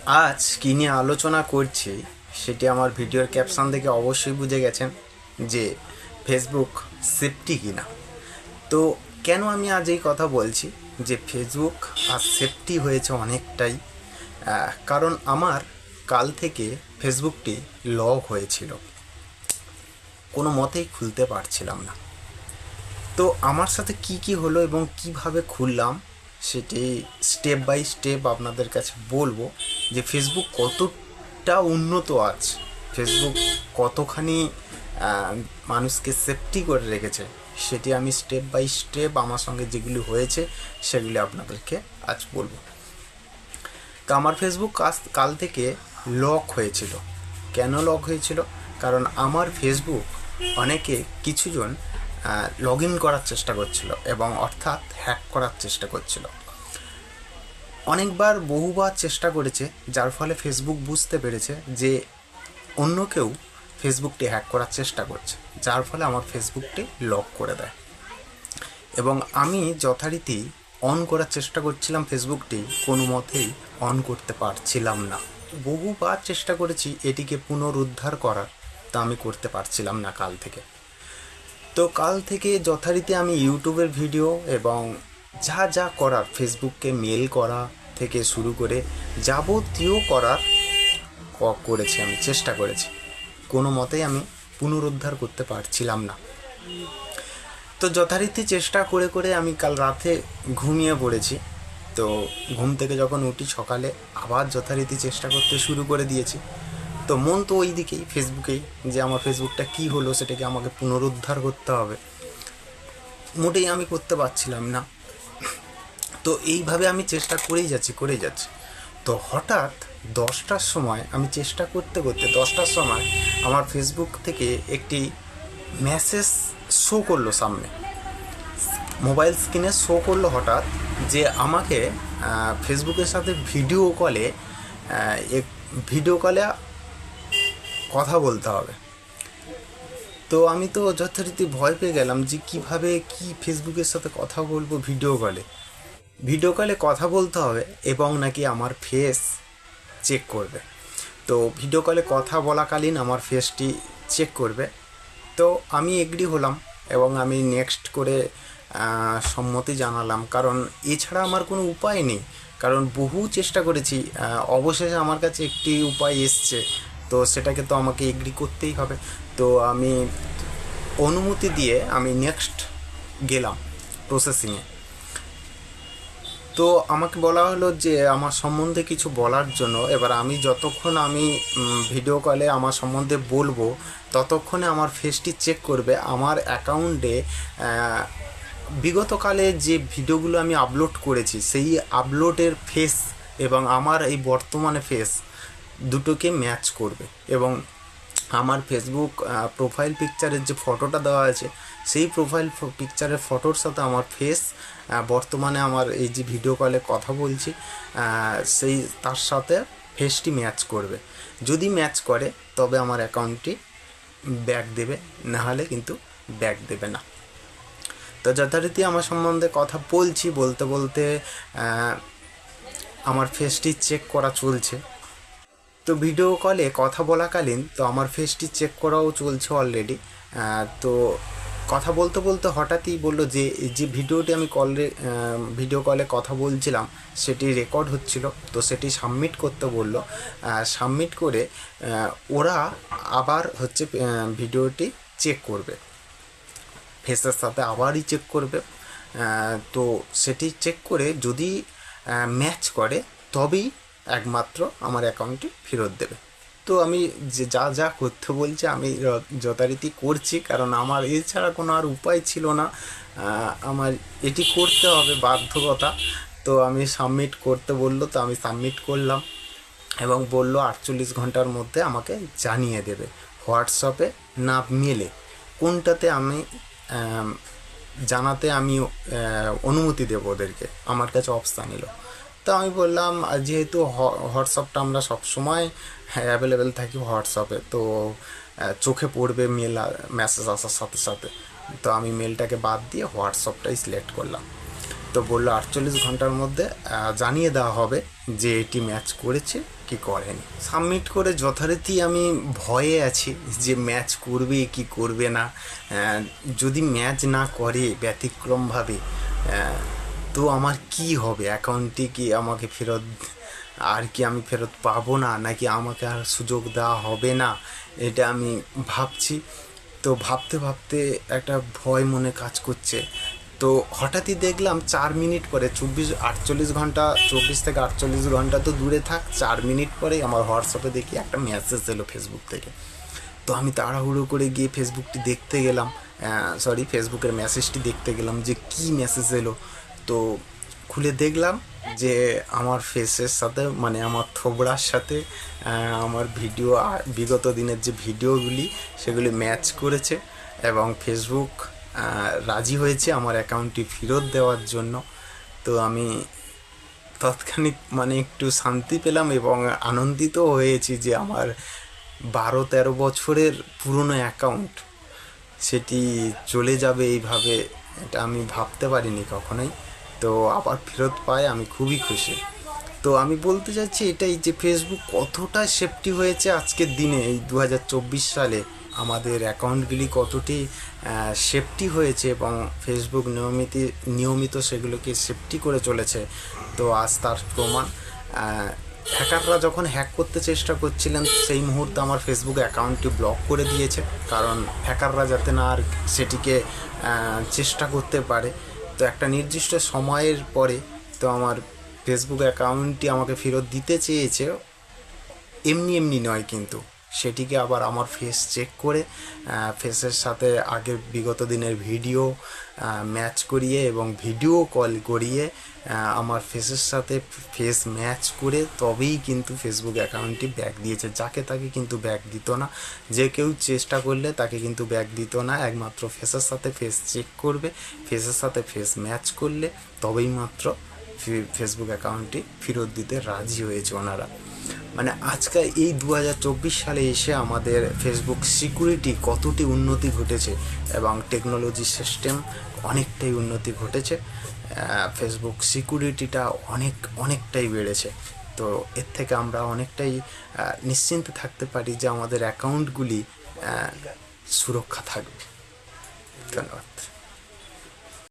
আজ কী নিয়ে আলোচনা করছি সেটি আমার ভিডিওর ক্যাপশন দেখে অবশ্যই বুঝে গেছেন যে ফেসবুক সেফটি কিনা। তো কেন আমি আজ এই কথা বলছি যে ফেসবুক আজ সেফটি হয়েছে অনেকটাই, কারণ আমার কাল থেকে ফেসবুকটি লক হয়েছিল, কোনো মতেই খুলতে পারছিলাম না। তো আমার সাথে কি কি হলো এবং কিভাবে খুললাম সেটি স্টেপ বাই স্টেপ আপনাদের কাছে বলবো যে ফেসবুক কতটা উন্নত আছে, ফেসবুক কতখানি মানুষকে সেফটি করে রেখেছে, সেটি আমি স্টেপ বাই স্টেপ আমার সঙ্গে যেগুলি হয়েছে সেগুলি আপনাদেরকে আজ বলবো। তো আমার ফেসবুক কাল থেকে লক হয়েছিল। কেন লক হয়েছিল? কারণ আমার ফেসবুক অনেকে কিছুজন লগ ইন করার চেষ্টা করছিল এবং অর্থাৎ হ্যাক করার চেষ্টা করছিল। অনেকবার বহুবার চেষ্টা করেছে, যার ফলে ফেসবুক বুঝতে পেরেছে যে অন্য কেউ ফেসবুকটি হ্যাক করার চেষ্টা করছে, যার ফলে আমার ফেসবুকটি লক করে দেয়। এবং আমি যথারীতি অন করার চেষ্টা করছিলাম ফেসবুকটি, কোনো মতেই অন করতে পারছিলাম না। বহুবার চেষ্টা করেছি এটিকে পুনরুদ্ধার করার, তা আমি করতে পারছিলাম না কাল থেকে। তো কাল থেকে যথারীতি আমি ইউটিউবের ভিডিও এবং যা যা করার, ফেসবুককে মেল করা থেকে শুরু করে যাবতীয় করার করেছি, আমি চেষ্টা করেছি, কোনো মতেই আমি পুনরুদ্ধার করতে পারছিলাম না। তো যথারীতি চেষ্টা করে করে আমি কাল রাতে ঘুমিয়ে পড়েছি। তো ঘুম থেকে যখন উঠি সকালে আবার যথারীতি চেষ্টা করতে শুরু করে দিয়েছি। তো মন তো ওই দিকেই, ফেসবুকেই, যে আমার ফেসবুকটা কী হলো সেটাকে আমাকে পুনরুদ্ধার করতে হবে। মোটেই আমি করতে পারছিলাম না। তো এইভাবে আমি চেষ্টা করেই যাচ্ছি। তো হঠাৎ 10টার সময় আমি চেষ্টা করতে করতে 10টার সময় আমার ফেসবুক থেকে একটি মেসেজ শো করলো সামনে, মোবাইল স্ক্রিনে শো করলো হঠাৎ, যে আমাকে ফেসবুকের সাথে ভিডিও কলে কথা বলতে হবে। তো আমি তো যথারীতি ভয় পেয়ে গেলাম যে কিভাবে কি ফেসবুকের সাথে কথা বলবো ভিডিও কলে কথা বলতে হবে এবং নাকি আমার ফেস চেক করবে। তো ভিডিও কলে কথা বলাকালীন আমার ফেসটি চেক করবে। তো আমি এগ্রি হলাম এবং আমি নেক্সট করে সম্মতি জানালাম, কারণ এছাড়া আমার কোনো উপায় নেই। কারণ বহু চেষ্টা করেছি, অবশেষে আমার কাছে একটি উপায় এসছে, তো সেটাকে তো আমাকে এগ্রি করতেই হবে। তো আমি অনুমতি দিয়ে আমি নেক্সট গেলাম প্রসেসিংয়ে। তো আমাকে বলা হলো যে আমার সম্বন্ধে কিছু বলার জন্য। এবার আমি যতক্ষণ ভিডিও কলে আমার সম্বন্ধে বলবো ততক্ষণে আমার ফেসটি চেক করবে, আমার অ্যাকাউন্টে বিগতকালে যে ভিডিওগুলো আমি আপলোড করেছি সেই আপলোডের ফেস এবং আমার এই বর্তমানে ফেস দুটোকে ম্যাচ করবে। এবং আমার ফেসবুক প্রোফাইল পিকচারের যে ফটোটা দেওয়া আছে সেই প্রোফাইল পিকচারের ফটোর সাথে আমার ফেস বর্তমানে আমার এই যে ভিডিও কলে কথা বলছি সেই তার সাথে ফেসটি ম্যাচ করবে। যদি ম্যাচ করে তবে আমার অ্যাকাউন্টটি ব্যাক দেবে, নাহলে কিন্তু ব্যাক দেবে না। তো যথারীতি আমার সম্বন্ধে কথা বলতে বলতে আমার ফেসটি চেক করা চলছে। তো ভিডিও কলে কথা বলাকালীন তো আমার ফেসটি চেক করাও চলছে অলরেডি। তো কথা বলতে বলতে হঠাৎই বললো যে ভিডিওটি আমি ভিডিও কলে কথা বলছিলাম সেটি রেকর্ড হচ্ছিল, তো সেটি সাবমিট করতে বললো। সাবমিট করে ওরা আবার ভিডিওটি চেক করবে, ফেসের সাথে আবারই চেক করবে। তো সেটি চেক করে যদি ম্যাচ করে তবেই একমাত্র আমার অ্যাকাউন্টটি ফেরত দেবে। তো আমি যা যা করতে বলছে আমি যথারীতি করছি, কারণ আমার এছাড়া কোনো আর উপায় ছিল না, আমার এটি করতে হবে বাধ্যকতা। তো আমি সাবমিট করতে বললো, তো আমি সাবমিট করলাম এবং বললো 48 ঘন্টার মধ্যে আমাকে জানিয়ে দেবে হোয়াটসঅ্যাপে না মেলে কোনটাতে আমি জানাতে আমি অনুমতি দেবো ওদেরকে। আমার কাছে অপশান এলো। তো আমি বললাম যেহেতু হোয়াটসঅ্যাপটা আমরা সবসময় অ্যাভেলেবেল থাকি হোয়াটসঅ্যাপে, তো চোখে পড়বে মেসেজ আসার সাথে সাথে, তো আমি মেলটাকে বাদ দিয়ে হোয়াটসঅ্যাপটাই সিলেক্ট করলাম। তো বললো 48 ঘন্টার মধ্যে জানিয়ে দেওয়া হবে যে এটি ম্যাচ করেছে কি করেনি। সাবমিট করে যথারীতি আমি ভয়ে আছি যে ম্যাচ করবে কি করবে না। যদি ম্যাচ না করে ব্যতিক্রমভাবে তো আমার কি হবে, অ্যাকাউন্টটি কি আমাকে ফেরত আর কি আমি ফেরত পাবো না, নাকি আমাকে আর সুযোগ দেওয়া হবে না, এটা আমি ভাবছি। তো ভাবতে ভাবতে একটা ভয় মনে কাজ করছে। তো হঠাৎই দেখলাম 4 মিনিট পরে 48 ঘন্টা, 24 থেকে 48 ঘন্টা তো দূরে থাক, 4 মিনিট পরেই আমার হোয়াটসঅ্যাপে দেখি একটা মেসেজ এলো ফেসবুক থেকে। তো আমি তাড়াহুড়ো করে গিয়ে ফেসবুকটি দেখতে গেলাম, ফেসবুকের মেসেজটি দেখতে গেলাম যে কী মেসেজ এলো। তো খুলে দেখলাম যে আমার ফেসের সাথে, মানে আমার থোবড়ার সাথে আমার ভিডিও, বিগত দিনের যে ভিডিওগুলি সেগুলি ম্যাচ করেছে এবং ফেসবুক রাজি হয়েছে আমার অ্যাকাউন্টটি ফেরত দেওয়ার জন্য। তো আমি তৎক্ষণিক মানে একটু শান্তি পেলাম এবং আনন্দিত হয়েছি যে আমার 12-13 বছরের পুরনো অ্যাকাউন্ট সেটি চলে যাবে এইভাবে, এটা আমি ভাবতে পারিনি কখনোই। তো আবার ফেরত পায় আমি খুবই খুশি। তো আমি বলতে চাচ্ছি এটাই যে ফেসবুক কতটা সেফটি হয়েছে আজকের দিনে, এই 2024 সালে আমাদের অ্যাকাউন্টগুলি কতটি সেফটি হয়েছে এবং ফেসবুক নিয়মিত সেগুলোকে সেফটি করে চলেছে। তো আজ তার প্রমাণ। হ্যাকাররা যখন হ্যাক করতে চেষ্টা করছিলেন সেই মুহূর্তে আমার ফেসবুক অ্যাকাউন্টটি ব্লক করে দিয়েছে, কারণ হ্যাকাররা যাতে না আর সেটিকে চেষ্টা করতে পারে। তো একটা নির্দিষ্ট সময়ের পরে তো আমার ফেসবুক অ্যাকাউন্টটি আমাকে ফেরত দিতে চেয়েছে, এমনি এমনি নয়, কিন্তু সেটিকে আবার আমার ফেস চেক করে ফেসের সাথে আগের বিগত দিনের ভিডিও ম্যাচ করিয়ে এবং ভিডিও কল করিয়ে আমার ফেসের সাথে ফেস ম্যাচ করে তবেই কিন্তু ফেসবুক অ্যাকাউন্টটি ব্যাক দিয়েছে। যাকে তাকে কিন্তু ব্যাক দিত না, যে কেউ চেষ্টা করলে তাকে কিন্তু ব্যাক দিত না। একমাত্র ফেসের সাথে ফেস চেক করবে, ফেসের সাথে ফেস ম্যাচ করলে তবেই মাত্র ফেসবুক অ্যাকাউন্টটি ফেরত দিতে রাজি হয়েছে ওনারা। মানে আজকাল এই 2024 সালে এসে আমাদের ফেসবুক সিকিউরিটি কতটি উন্নতি ঘটেছে এবং টেকনোলজি সিস্টেম অনেকটাই উন্নতি ঘটেছে। ফেসবুক সিকিউরিটিটা অনেকটাই বেড়েছে। তো এর থেকে আমরা অনেকটাই নিশ্চিন্তে থাকতে পারি যে আমাদের অ্যাকাউন্টগুলি সুরক্ষা থাকবে। ধন্যবাদ।